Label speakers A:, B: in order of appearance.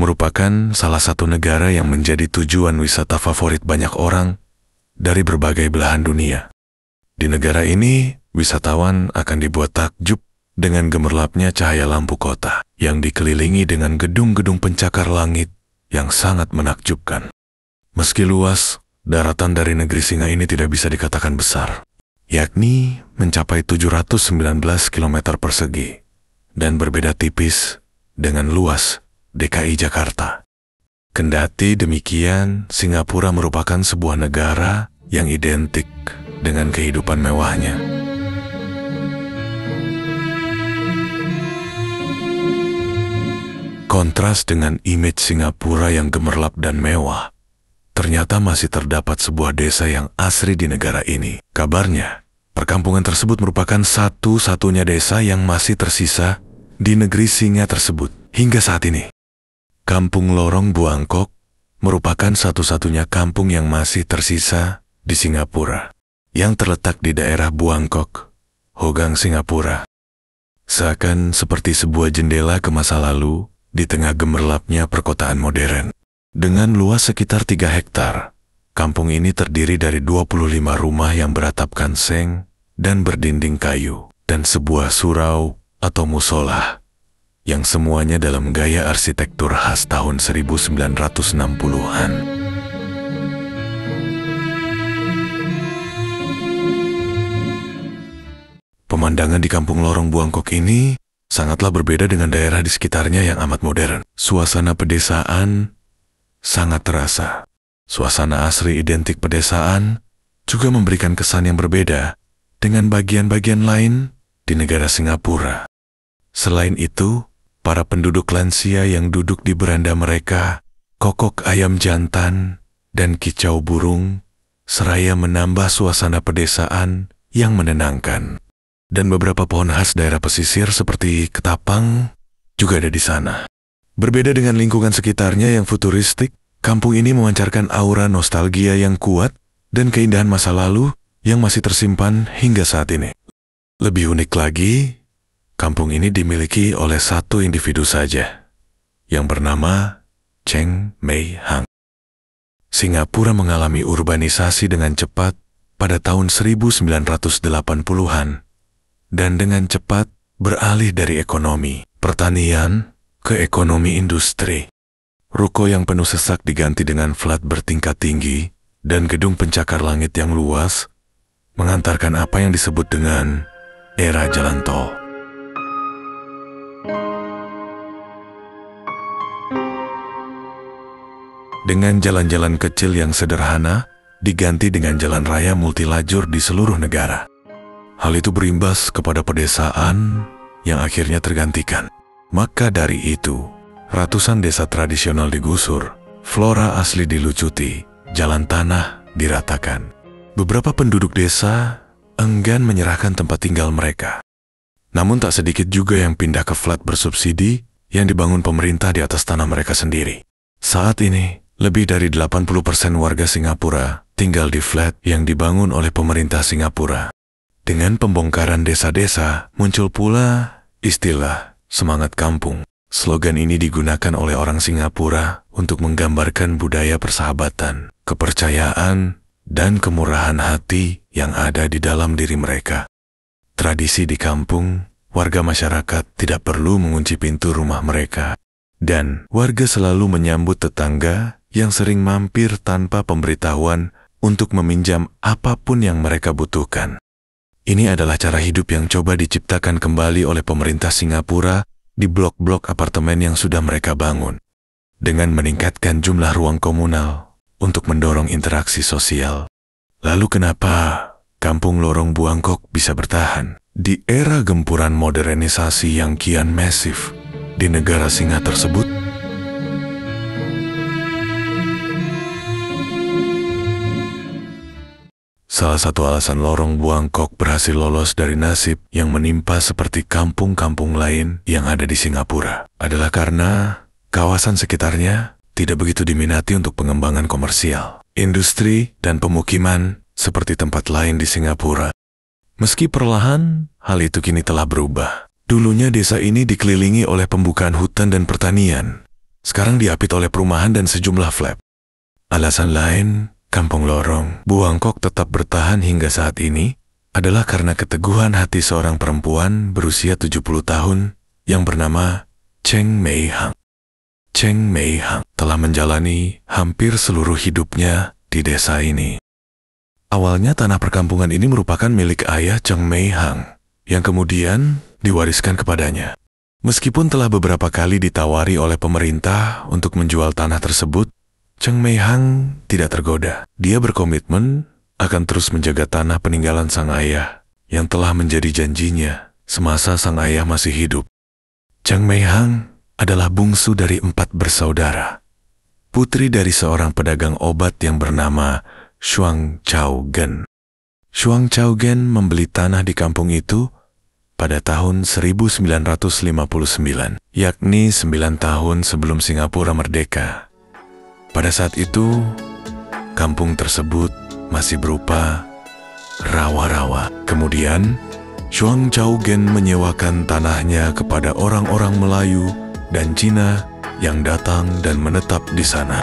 A: merupakan salah satu negara yang menjadi tujuan wisata favorit banyak orang dari berbagai belahan dunia. Di negara ini, wisatawan akan dibuat takjub dengan gemerlapnya cahaya lampu kota yang dikelilingi dengan gedung-gedung pencakar langit yang sangat menakjubkan. Meski luas, daratan dari negeri singa ini tidak bisa dikatakan besar, yakni mencapai 719 km persegi dan berbeda tipis dengan luas DKI Jakarta. Kendati demikian, Singapura merupakan sebuah negara yang identik dengan kehidupan mewahnya. Kontras dengan image Singapura yang gemerlap dan mewah, ternyata masih terdapat sebuah desa yang asri di negara ini. Kabarnya, perkampungan tersebut merupakan satu-satunya desa yang masih tersisa di negeri singa tersebut hingga saat ini. Kampung Lorong Buangkok merupakan satu-satunya kampung yang masih tersisa di Singapura, yang terletak di daerah Buangkok, Hougang, Singapura. Seakan seperti sebuah jendela ke masa lalu di tengah gemerlapnya perkotaan modern. Dengan luas sekitar 3 hektar, kampung ini terdiri dari 25 rumah yang beratapkan seng dan berdinding kayu, dan sebuah surau atau musola yang semuanya dalam gaya arsitektur khas tahun 1960-an. Pemandangan di Kampung Lorong Buangkok ini sangatlah berbeda dengan daerah di sekitarnya yang amat modern. Suasana pedesaan sangat terasa. Suasana asri identik pedesaan juga memberikan kesan yang berbeda dengan bagian-bagian lain di negara Singapura. Selain itu, para penduduk lansia yang duduk di beranda mereka, kokok ayam jantan, dan kicau burung, seraya menambah suasana pedesaan yang menenangkan. Dan beberapa pohon khas daerah pesisir seperti ketapang juga ada di sana. Berbeda dengan lingkungan sekitarnya yang futuristik, kampung ini memancarkan aura nostalgia yang kuat dan keindahan masa lalu yang masih tersimpan hingga saat ini. Lebih unik lagi, kampung ini dimiliki oleh satu individu saja, yang bernama Cheng Mei Hang. Singapura mengalami urbanisasi dengan cepat pada tahun 1980-an, dan dengan cepat beralih dari ekonomi pertanian ke ekonomi industri. Ruko yang penuh sesak diganti dengan flat bertingkat tinggi dan gedung pencakar langit yang luas, mengantarkan apa yang disebut dengan era jalan tol. Dengan jalan-jalan kecil yang sederhana, diganti dengan jalan raya multilajur di seluruh negara. Hal itu berimbas kepada pedesaan yang akhirnya tergantikan. Maka dari itu, ratusan desa tradisional digusur, flora asli dilucuti, jalan tanah diratakan. Beberapa penduduk desa enggan menyerahkan tempat tinggal mereka. Namun tak sedikit juga yang pindah ke flat bersubsidi yang dibangun pemerintah di atas tanah mereka sendiri. Saat ini, lebih dari 80% warga Singapura tinggal di flat yang dibangun oleh pemerintah Singapura. Dengan pembongkaran desa-desa, muncul pula istilah semangat kampung. Slogan ini digunakan oleh orang Singapura untuk menggambarkan budaya persahabatan, kepercayaan, dan kemurahan hati yang ada di dalam diri mereka. Tradisi di kampung, warga masyarakat tidak perlu mengunci pintu rumah mereka, dan warga selalu menyambut tetangga yang sering mampir tanpa pemberitahuan untuk meminjam apapun yang mereka butuhkan. Ini adalah cara hidup yang coba diciptakan kembali oleh pemerintah Singapura di blok-blok apartemen yang sudah mereka bangun, dengan meningkatkan jumlah ruang komunal untuk mendorong interaksi sosial. Lalu kenapa Kampung Lorong Buangkok bisa bertahan di era gempuran modernisasi yang kian masif di negara singa tersebut? Salah satu alasan Lorong Buangkok berhasil lolos dari nasib yang menimpa seperti kampung-kampung lain yang ada di Singapura adalah karena kawasan sekitarnya tidak begitu diminati untuk pengembangan komersial, industri, dan pemukiman seperti tempat lain di Singapura. Meski perlahan, hal itu kini telah berubah. Dulunya desa ini dikelilingi oleh pembukaan hutan dan pertanian. sekarang diapit oleh perumahan dan sejumlah flap. Alasan lain, Kampung Lorong Buangkok tetap bertahan hingga saat ini adalah karena keteguhan hati seorang perempuan berusia 70 tahun yang bernama Cheng Mei Hang. Cheng Mei Hang telah menjalani hampir seluruh hidupnya di desa ini. Awalnya tanah perkampungan ini merupakan milik ayah Cheng Mei Hang yang kemudian diwariskan kepadanya. Meskipun telah beberapa kali ditawari oleh pemerintah untuk menjual tanah tersebut, Cheng Mei Hang tidak tergoda. Dia berkomitmen akan terus menjaga tanah peninggalan sang ayah yang telah menjadi janjinya semasa sang ayah masih hidup. Cheng Mei Hang adalah bungsu dari 4 bersaudara, putri dari seorang pedagang obat yang bernama Shuang Chao Gen. Shuang Chao Gen membeli tanah di kampung itu pada tahun 1959, yakni 9 tahun sebelum Singapura merdeka. Pada saat itu, kampung tersebut masih berupa rawa-rawa. Kemudian, Shuang Chao Gen menyewakan tanahnya kepada orang-orang Melayu dan Cina yang datang dan menetap di sana.